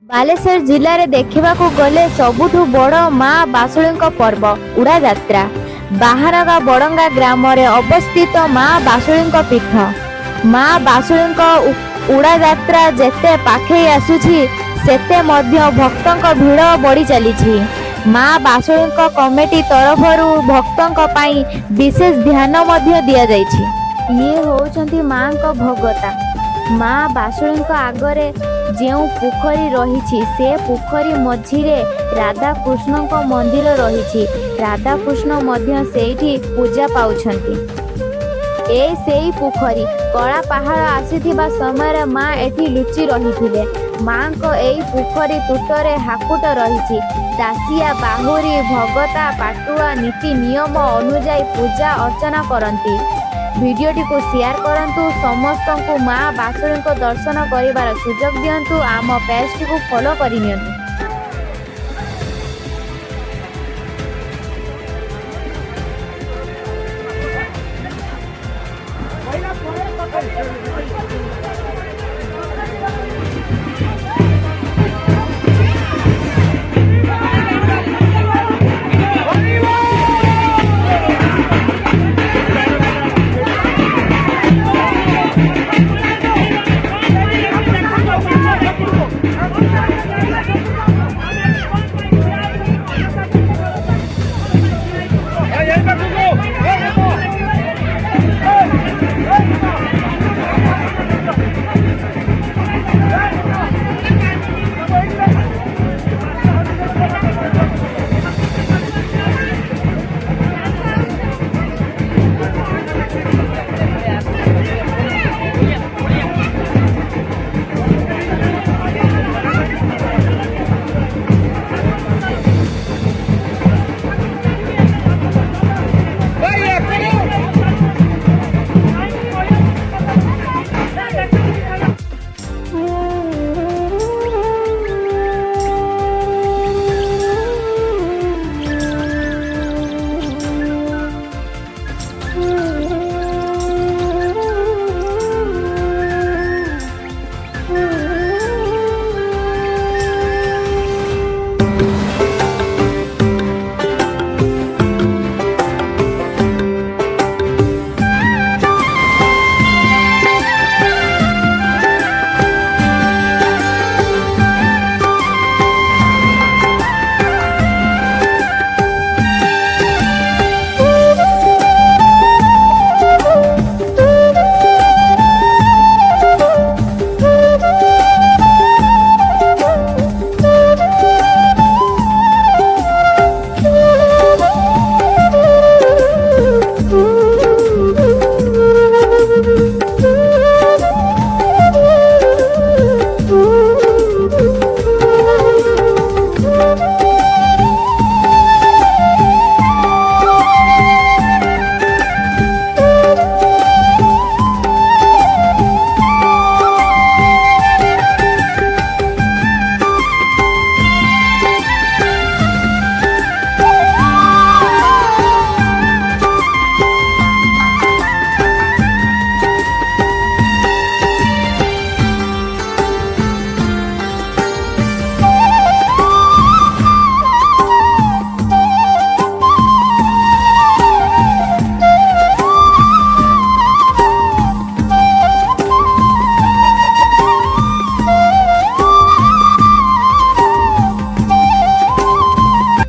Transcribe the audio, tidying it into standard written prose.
बालेश्वर जिले में देखा गले सबुठु बड़ माँ बासुली पर्व उड़ा जात्रा। बाहरगा बड़ंगा ग्राम में अवस्थित माँ बासुली पीठ। माँ बासुली उड़ा जात्रा जेते पाखे आसुछि सेते मध्य भक्तों भीड़ बढ़ी चली। माँ बासुली कमिटी तरफ भक्तों पाई विशेष ध्यान दिया जाइछि। ये होउछंती माँ को भगता। माँ बासुली आगरे जो पोखरी रही से पोखरी मझिरे राधा कृष्ण को मंदिर रही। राधा कृष्ण मध्य सेठी पूजा पाउछंती। से पोखरी कला पहाड़ आसीथिबा समय माँ एठी लुचि रही। माँ को यही पोखरी तुटरे हाकुट रही। दासिया बाहुरी भगता पाटुआ नीति नियम अनुजाई पूजा अर्चना करती। भिडियोटी को शेयर करंतु, समस्त को माँ बासुली दर्शन करिवार सुजोग दियंतु। आम पेज को फॉलो करिनियंतु।